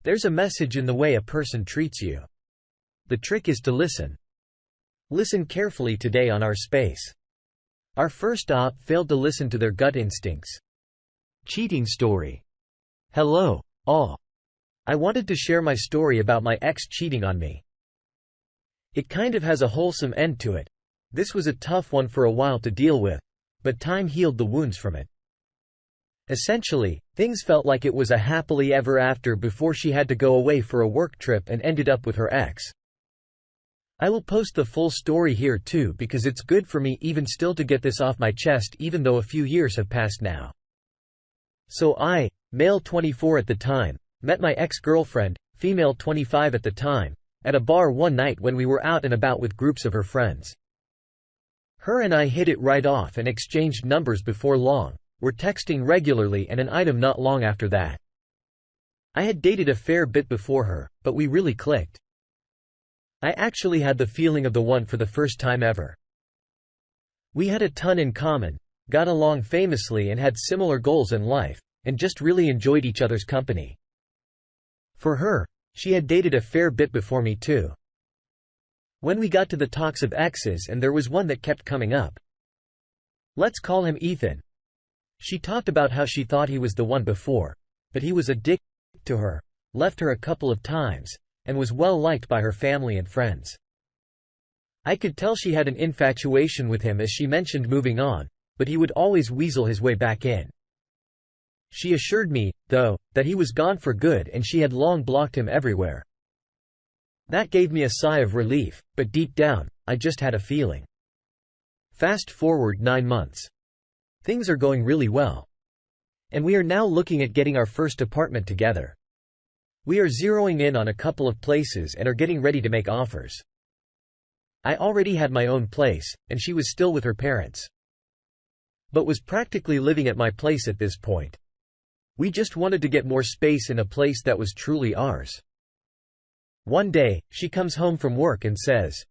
There's a message in the way a person treats you. The trick is to listen. Listen carefully today on our space. Our first op failed to listen to their gut instincts. Cheating story. Hello, all. I wanted to share my story about my ex cheating on me. It kind of has a wholesome end to it. This was a tough one for a while to deal with, but time healed the wounds from it. Essentially, things felt like it was a happily ever after before she had to go away for a work trip and ended up with her ex. I will post the full story here too because it's good for me even still to get this off my chest even though a few years have passed now. So I, male 24 at the time, met my ex-girlfriend, female 25 at the time, at a bar one night when we were out and about with groups of her friends. Her and I hit it right off and exchanged numbers before long, were texting regularly and an item not long after that. I had dated a fair bit before her, but we really clicked. I actually had the feeling of the one for the first time ever. We had a ton in common, got along famously and had similar goals in life, and just really enjoyed each other's company. For her, she had dated a fair bit before me too. When we got to the talks of exes and there was one that kept coming up. Let's call him Ethan. She talked about how she thought he was the one before, but he was a dick to her, left her a couple of times, and was well liked by her family and friends. I could tell she had an infatuation with him as she mentioned moving on, but he would always weasel his way back in. She assured me, though, that he was gone for good and she had long blocked him everywhere. That gave me a sigh of relief, but deep down, I just had a feeling. Fast forward 9 months. Things are going really well. And we are now looking at getting our first apartment together. We are zeroing in on a couple of places and are getting ready to make offers. I already had my own place, and she was still with her parents. But was practically living at my place at this point. We just wanted to get more space in a place that was truly ours. One day, she comes home from work and says,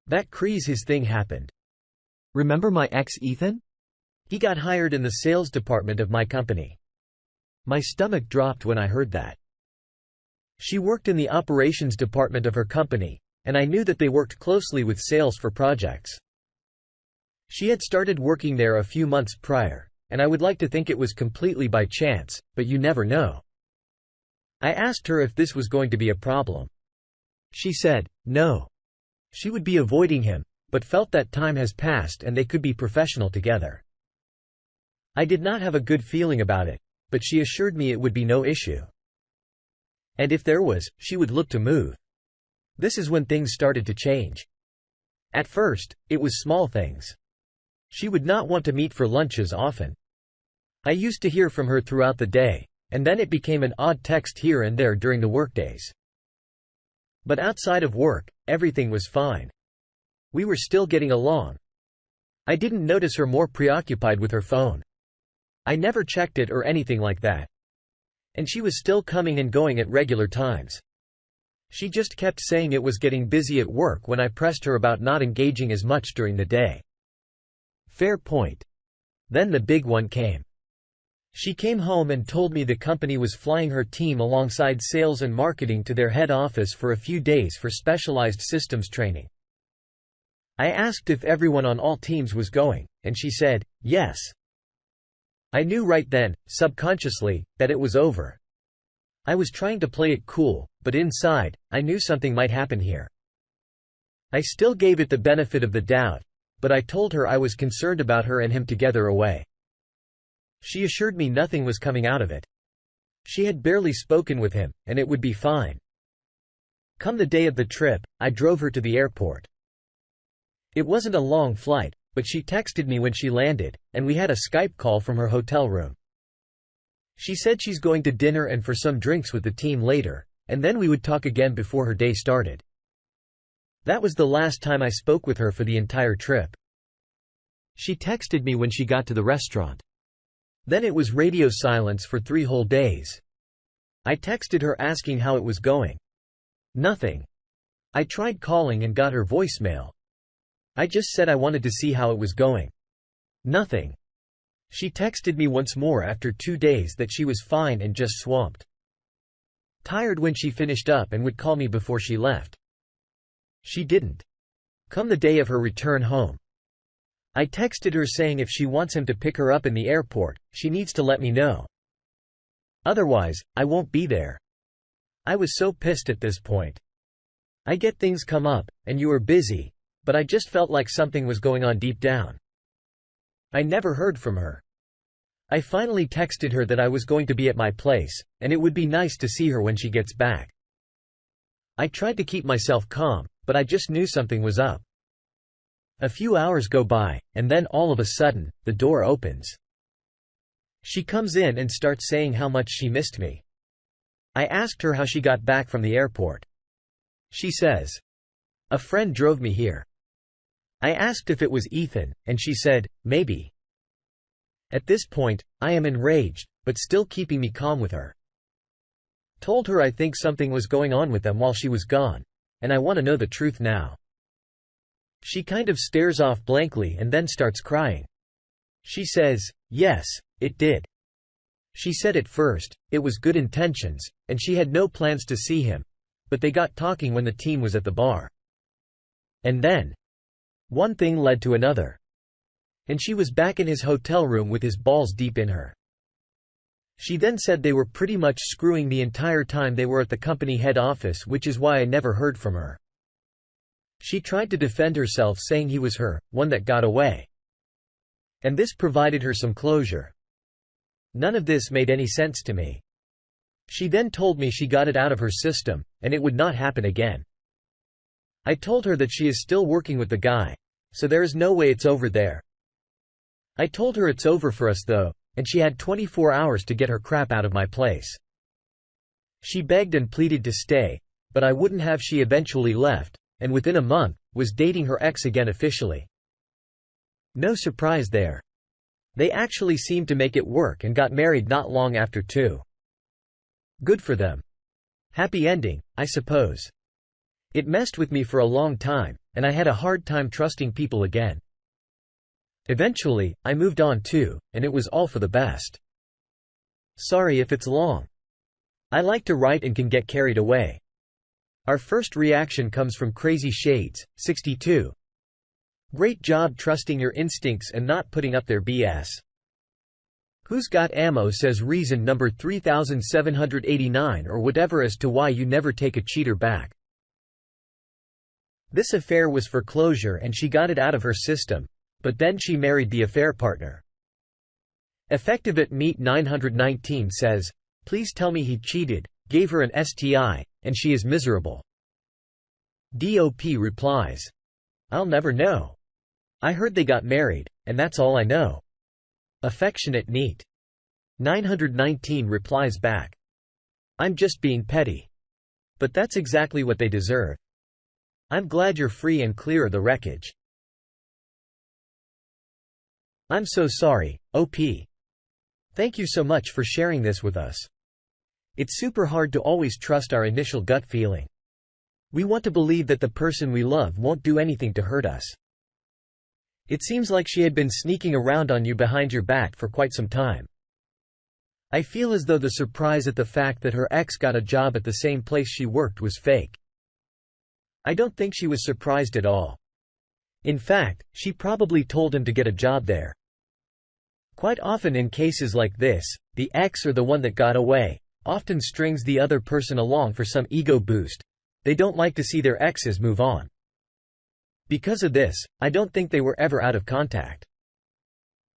"That his thing happened. Remember my ex Ethan? He got hired in the sales department of my company." My stomach dropped when I heard that. She worked in the operations department of her company, and I knew that they worked closely with sales for projects. She had started working there a few months prior, and I would like to think it was completely by chance, but you never know. I asked her if this was going to be a problem. She said, no. She would be avoiding him, but felt that time has passed and they could be professional together. I did not have a good feeling about it, but she assured me it would be no issue. And if there was, she would look to move. This is when things started to change. At first, it was small things. She would not want to meet for lunches often. I used to hear from her throughout the day, and then it became an odd text here and there during the workdays. But outside of work, everything was fine. We were still getting along. I didn't notice her more preoccupied with her phone. I never checked it or anything like that. And she was still coming and going at regular times. She just kept saying it was getting busy at work when I pressed her about not engaging as much during the day. Fair point. Then the big one came. She came home and told me the company was flying her team alongside sales and marketing to their head office for a few days for specialized systems training. I asked if everyone on all teams was going, and she said, yes. I knew right then, subconsciously, that it was over. I was trying to play it cool, but inside, I knew something might happen here. I still gave it the benefit of the doubt, but I told her I was concerned about her and him together away. She assured me nothing was coming out of it. She had barely spoken with him, and it would be fine. Come the day of the trip, I drove her to the airport. It wasn't a long flight, but she texted me when she landed, and we had a Skype call from her hotel room. She said she's going to dinner and for some drinks with the team later, and then we would talk again before her day started. That was the last time I spoke with her for the entire trip. She texted me when she got to the restaurant. Then it was radio silence for 3 whole days. I texted her asking how it was going. Nothing. I tried calling and got her voicemail. I just said I wanted to see how it was going. Nothing. She texted me once more after 2 days that she was fine and just swamped. Tired when she finished up and would call me before she left. She didn't come the day of her return home. I texted her saying if she wants him to pick her up in the airport, she needs to let me know. Otherwise, I won't be there. I was so pissed at this point. I get things come up, and you were busy, but I just felt like something was going on deep down. I never heard from her. I finally texted her that I was going to be at my place, and it would be nice to see her when she gets back. I tried to keep myself calm, but I just knew something was up. A few hours go by, and then all of a sudden, the door opens. She comes in and starts saying how much she missed me. I asked her how she got back from the airport. She says, "A friend drove me here." I asked if it was Ethan, and she said, "Maybe." At this point, I am enraged, but still keeping me calm with her. Told her I think something was going on with them while she was gone, and I want to know the truth now. She kind of stares off blankly and then starts crying. She says, "Yes, it did." She said at first, it was good intentions, and she had no plans to see him, but they got talking when the team was at the bar. And then, one thing led to another. And she was back in his hotel room with his balls deep in her. She then said they were pretty much screwing the entire time they were at the company head office, which is why I never heard from her. She tried to defend herself saying he was her, one that got away. And this provided her some closure. None of this made any sense to me. She then told me she got it out of her system, and it would not happen again. I told her that she is still working with the guy, so there is no way it's over there. I told her it's over for us though, and she had 24 hours to get her crap out of my place. She begged and pleaded to stay, but I wouldn't have. She eventually left, and within a month, was dating her ex again officially. No surprise there. They actually seemed to make it work and got married not long after too. Good for them. Happy ending, I suppose. It messed with me for a long time, and I had a hard time trusting people again. Eventually, I moved on too, and it was all for the best. Sorry if it's long. I like to write and can get carried away. Our first reaction comes from Crazy Shades, 62. Great job trusting your instincts and not putting up their BS. Who's Got Ammo says reason number 3789 or whatever as to why you never take a cheater back. This affair was for closure and she got it out of her system, but then she married the affair partner. Effective at Meet 919 says, please tell me he cheated, gave her an STI, and she is miserable. DOP replies, I'll never know. I heard they got married, and that's all I know. Affectionate Neat 919 replies back, I'm just being petty. But that's exactly what they deserve. I'm glad you're free and clear of the wreckage. I'm so sorry, OP. Thank you so much for sharing this with us. It's super hard to always trust our initial gut feeling. We want to believe that the person we love won't do anything to hurt us. It seems like she had been sneaking around on you behind your back for quite some time. I feel as though the surprise at the fact that her ex got a job at the same place she worked was fake. I don't think she was surprised at all. In fact, she probably told him to get a job there. Quite often in cases like this, the ex or the one that got away often strings the other person along for some ego boost. They don't like to see their exes move on. Because of this, I don't think they were ever out of contact.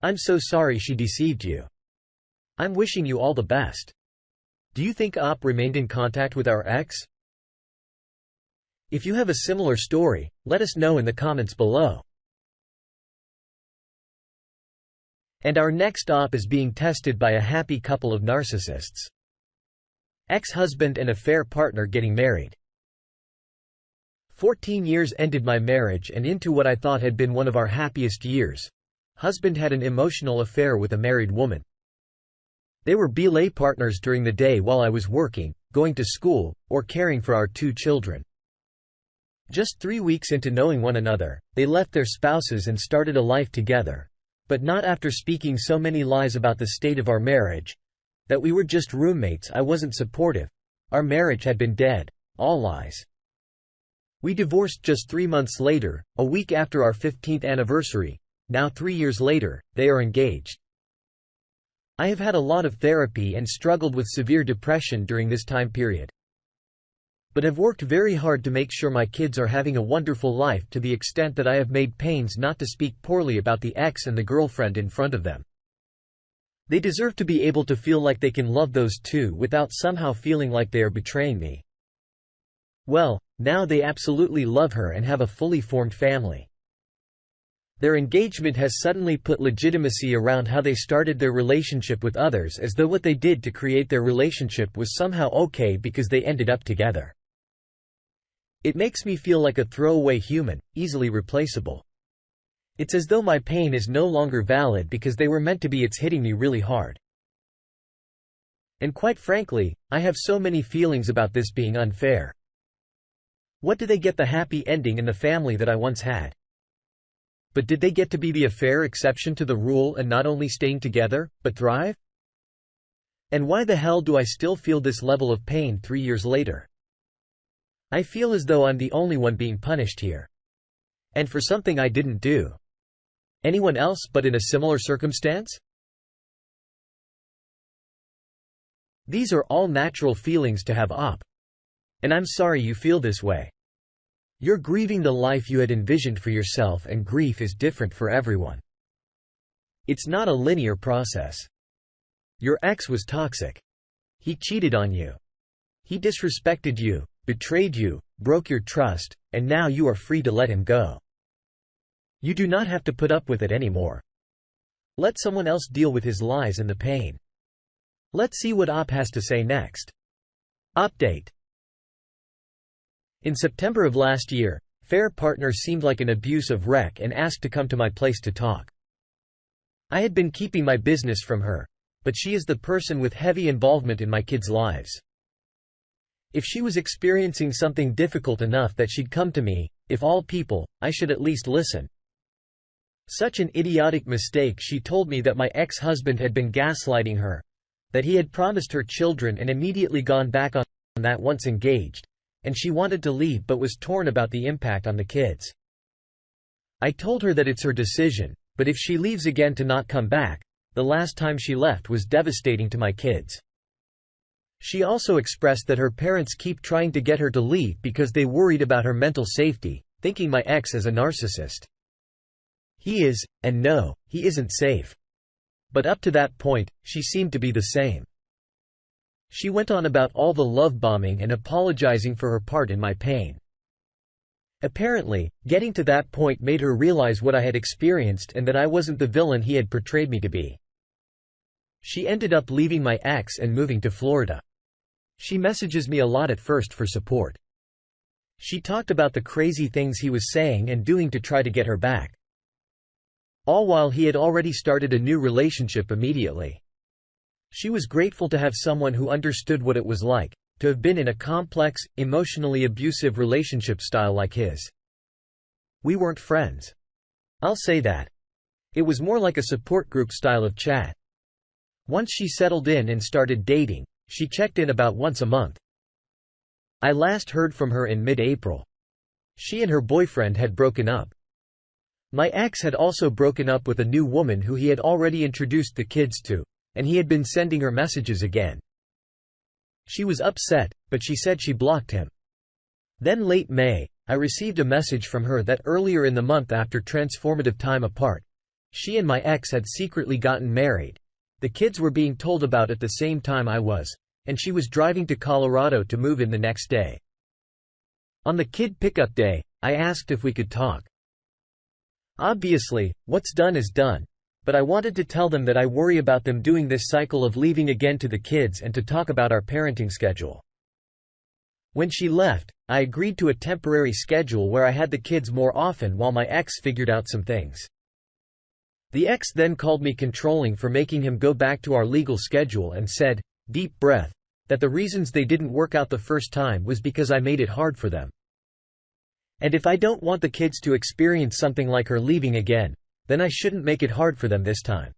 I'm so sorry she deceived you. I'm wishing you all the best. Do you think OP remained in contact with our ex? If you have a similar story, let us know in the comments below. And our next OP is being tested by a happy couple of narcissists. Ex-husband and affair partner getting married. 14 years ended my marriage and into what I thought had been one of our happiest years. Husband had an emotional affair with a married woman. They were belay partners during the day while I was working, going to school, or caring for our 2 children. Just 3 weeks into knowing one another, they left their spouses and started a life together. But not after speaking so many lies about the state of our marriage. That we were just roommates. I wasn't supportive. Our marriage had been dead. All lies. We divorced just 3 months later, a week after our 15th anniversary. Now 3 years later, they are engaged. I have had a lot of therapy and struggled with severe depression during this time period, but have worked very hard to make sure my kids are having a wonderful life, to the extent that I have made pains not to speak poorly about the ex and the girlfriend in front of them. They deserve to be able to feel like they can love those two without somehow feeling like they are betraying me. Well, now they absolutely love her and have a fully formed family. Their engagement has suddenly put legitimacy around how they started their relationship with others, as though what they did to create their relationship was somehow okay because they ended up together. It makes me feel like a throwaway human, easily replaceable. It's as though my pain is no longer valid because they were meant to be. It's hitting me really hard. And quite frankly, I have so many feelings about this being unfair. What do they get the happy ending in the family that I once had? But did they get to be the affair exception to the rule and not only staying together, but thrive? And why the hell do I still feel this level of pain 3 years later? I feel as though I'm the only one being punished here. And for something I didn't do. Anyone else but in a similar circumstance? These are all natural feelings to have op. And I'm sorry you feel this way. You're grieving the life you had envisioned for yourself, and grief is different for everyone. It's not a linear process. Your ex was toxic. He cheated on you. He disrespected you, betrayed you, broke your trust, and now you are free to let him go. You do not have to put up with it anymore. Let someone else deal with his lies and the pain. Let's see what op has to say next. Update. In September of last year, Fair partner seemed like an abusive wreck and asked to come to my place to talk. I had been keeping my business from her, but she is the person with heavy involvement in my kids' lives. If she was experiencing something difficult enough that she'd come to me, if all people, I should at least listen. Such an idiotic mistake. She told me that my ex-husband had been gaslighting her, that he had promised her children and immediately gone back on that once engaged, and she wanted to leave but was torn about the impact on the kids. I told her that it's her decision, but if she leaves again to not come back. The last time she left was devastating to my kids. She also expressed that her parents keep trying to get her to leave because they worried about her mental safety, thinking my ex is a narcissist. He is, and no, he isn't safe. But up to that point, she seemed to be the same. She went on about all the love bombing and apologizing for her part in my pain. Apparently, getting to that point made her realize what I had experienced and that I wasn't the villain he had portrayed me to be. She ended up leaving my ex and moving to Florida. She messages me a lot at first for support. She talked about the crazy things he was saying and doing to try to get her back. All while he had already started a new relationship immediately. She was grateful to have someone who understood what it was like to have been in a complex, emotionally abusive relationship style like his. We weren't friends. I'll say that. It was more like a support group style of chat. Once she settled in and started dating, she checked in about once a month. I last heard from her in mid-April. She and her boyfriend had broken up. My ex had also broken up with a new woman who he had already introduced the kids to, and he had been sending her messages again. She was upset, but she said she blocked him. Then late May, I received a message from her that earlier in the month, after transformative time apart, she and my ex had secretly gotten married. The kids were being told about at the same time I was, and she was driving to Colorado to move in the next day. On the kid pickup day, I asked if we could talk. Obviously, what's done is done. But I wanted to tell them that I worry about them doing this cycle of leaving again to the kids and to talk about our parenting schedule. When she left, I agreed to a temporary schedule where I had the kids more often while my ex figured out some things. The ex then called me controlling for making him go back to our legal schedule and said, deep breath, that the reasons they didn't work out the first time was because I made it hard for them. And if I don't want the kids to experience something like her leaving again, then I shouldn't make it hard for them this time.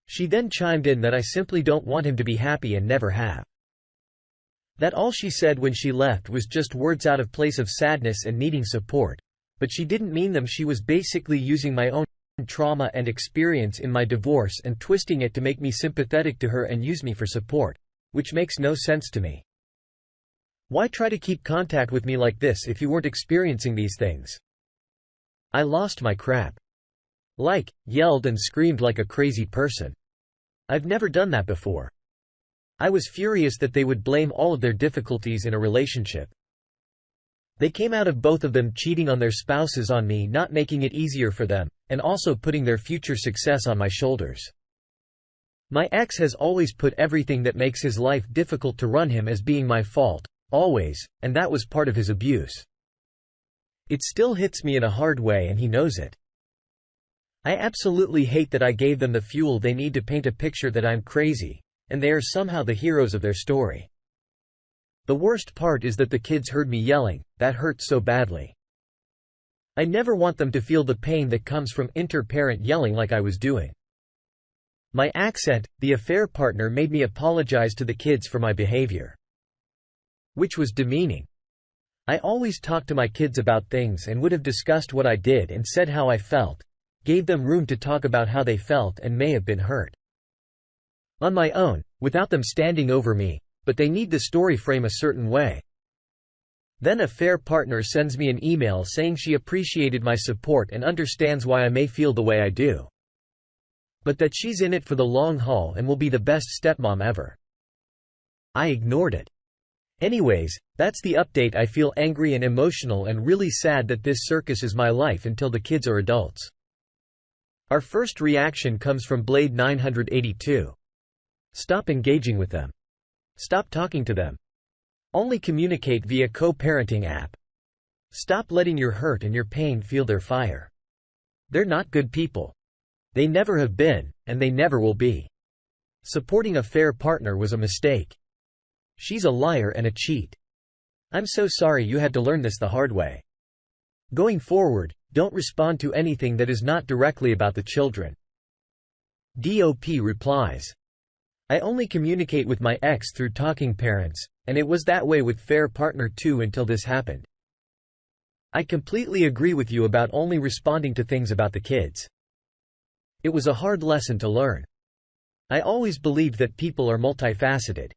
She then chimed in that I simply don't want him to be happy and never have. That all she said when she left was just words out of place of sadness and needing support, but she didn't mean them. She was basically using my own trauma and experience in my divorce and twisting it to make me sympathetic to her and use me for support, which makes no sense to me. Why try to keep contact with me like this if you weren't experiencing these things? I lost my crap. Yelled and screamed like a crazy person. I've never done that before. I was furious that they would blame all of their difficulties in a relationship. They came out of both of them cheating on their spouses on me, not making it easier for them, and also putting their future success on my shoulders. My ex has always put everything that makes his life difficult to run him as being my fault, always, and that was part of his abuse. It still hits me in a hard way and he knows it. I absolutely hate that I gave them the fuel they need to paint a picture that I'm crazy, and they are somehow the heroes of their story. The worst part is that the kids heard me yelling. That hurts so badly. I never want them to feel the pain that comes from inter-parent yelling like I was doing. My accent, the affair partner made me apologize to the kids for my behavior, which was demeaning. I always talked to my kids about things and would have discussed what I did and said how I felt, gave them room to talk about how they felt and may have been hurt. On my own, without them standing over me, but they need the story frame a certain way. Then affair partner sends me an email saying she appreciated my support and understands why I may feel the way I do, but that she's in it for the long haul and will be the best stepmom ever. I ignored it. Anyways, that's the update. I feel angry and emotional and really sad that this circus is my life until the kids are adults. Our first reaction comes from Blade 982. Stop engaging with them. Stop talking to them. Only communicate via co-parenting app. Stop letting your hurt and your pain fuel their fire. They're not good people. They never have been, and they never will be. Supporting affair partner was a mistake. She's a liar and a cheat. I'm so sorry you had to learn this the hard way. Going forward, don't respond to anything that is not directly about the children. DOP replies. I only communicate with my ex through talking parents, and it was that way with fair partner too until this happened. I completely agree with you about only responding to things about the kids. It was a hard lesson to learn. I always believed that people are multifaceted.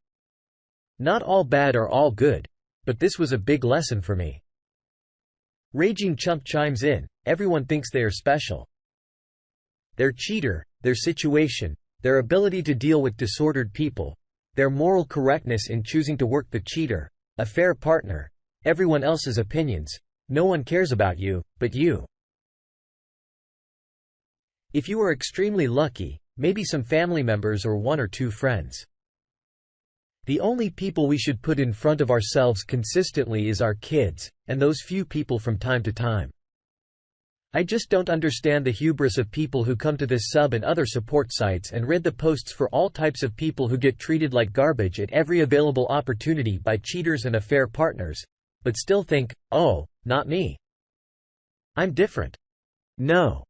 Not all bad or all good, but this was a big lesson for me. Raging Chump chimes in, everyone thinks they are special. Their cheater, their situation, their ability to deal with disordered people, their moral correctness in choosing to work the cheater, affair partner, everyone else's opinions, no one cares about you, but you. If you are extremely lucky, maybe some family members or one or two friends. The only people we should put in front of ourselves consistently is our kids, and those few people from time to time. I just don't understand the hubris of people who come to this sub and other support sites and read the posts for all types of people who get treated like garbage at every available opportunity by cheaters and affair partners, but still think, oh, not me. I'm different. No.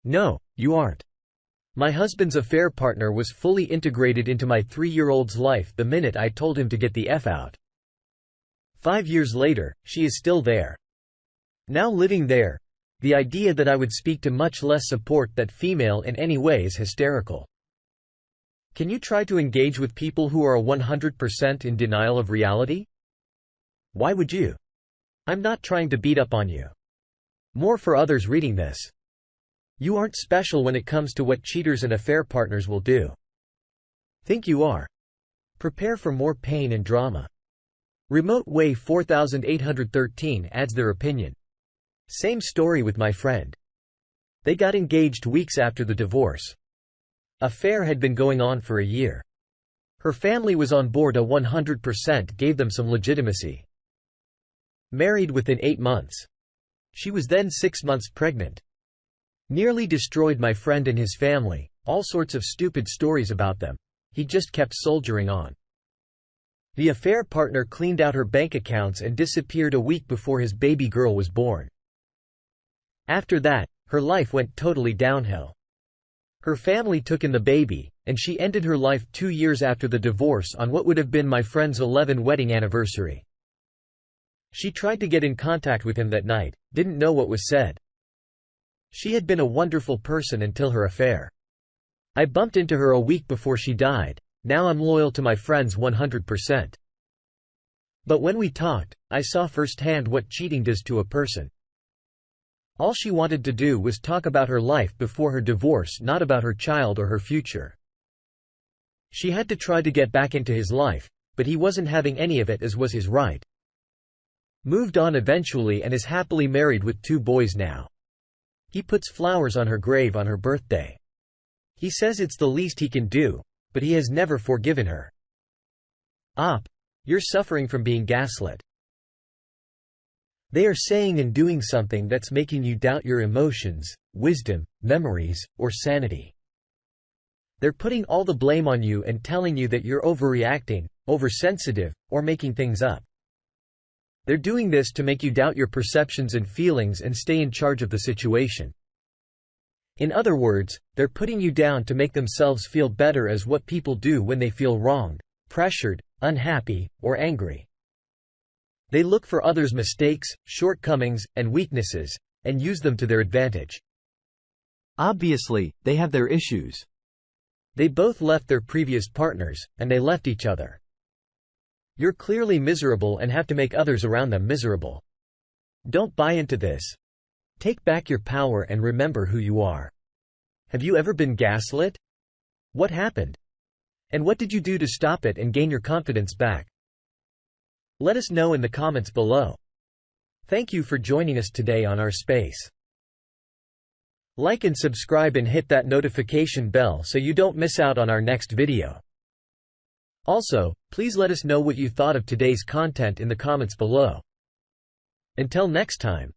No, you aren't. My husband's affair partner was fully integrated into my 3-year-old's life the minute I told him to get the F out. 5 years later, she is still there. Now living there. The idea that I would speak to much less support that female in any way is hysterical. Can you try to engage with people who are 100% in denial of reality? Why would you? I'm not trying to beat up on you. More for others reading this. You aren't special when it comes to what cheaters and affair partners will do. Think you are. Prepare for more pain and drama. Remote Way 4813 adds their opinion. Same story with my friend. They got engaged weeks after the divorce. Affair had been going on for a year. Her family was on board 100%, gave them some legitimacy. Married within 8 months. She was then 6 months pregnant. Nearly destroyed my friend and his family, all sorts of stupid stories about them. He just kept soldiering on. The affair partner cleaned out her bank accounts and disappeared a week before his baby girl was born. After that, her life went totally downhill. Her family took in the baby, and she ended her life 2 years after the divorce on what would have been my friend's 11th wedding anniversary. She tried to get in contact with him that night, didn't know what was said. She had been a wonderful person until her affair. I bumped into her a week before she died. Now I'm loyal to my friends 100%. But when we talked, I saw firsthand what cheating does to a person. All she wanted to do was talk about her life before her divorce, not about her child or her future. She had to try to get back into his life, but he wasn't having any of it, as was his right. Moved on eventually and is happily married with 2 boys now. He puts flowers on her grave on her birthday. He says it's the least he can do, but he has never forgiven her. You're suffering from being gaslit. They are saying and doing something that's making you doubt your emotions, wisdom, memories, or sanity. They're putting all the blame on you and telling you that you're overreacting, oversensitive, or making things up. They're doing this to make you doubt your perceptions and feelings and stay in charge of the situation. In other words, they're putting you down to make themselves feel better, as what people do when they feel wronged, pressured, unhappy, or angry. They look for others' mistakes, shortcomings, and weaknesses, and use them to their advantage. Obviously, they have their issues. They both left their previous partners, and they left each other. You're clearly miserable and have to make others around them miserable. Don't buy into this. Take back your power and remember who you are. Have you ever been gaslit? What happened? And what did you do to stop it and gain your confidence back? Let us know in the comments below. Thank you for joining us today on our space. Like and subscribe and hit that notification bell so you don't miss out on our next video. Also, please let us know what you thought of today's content in the comments below. Until next time.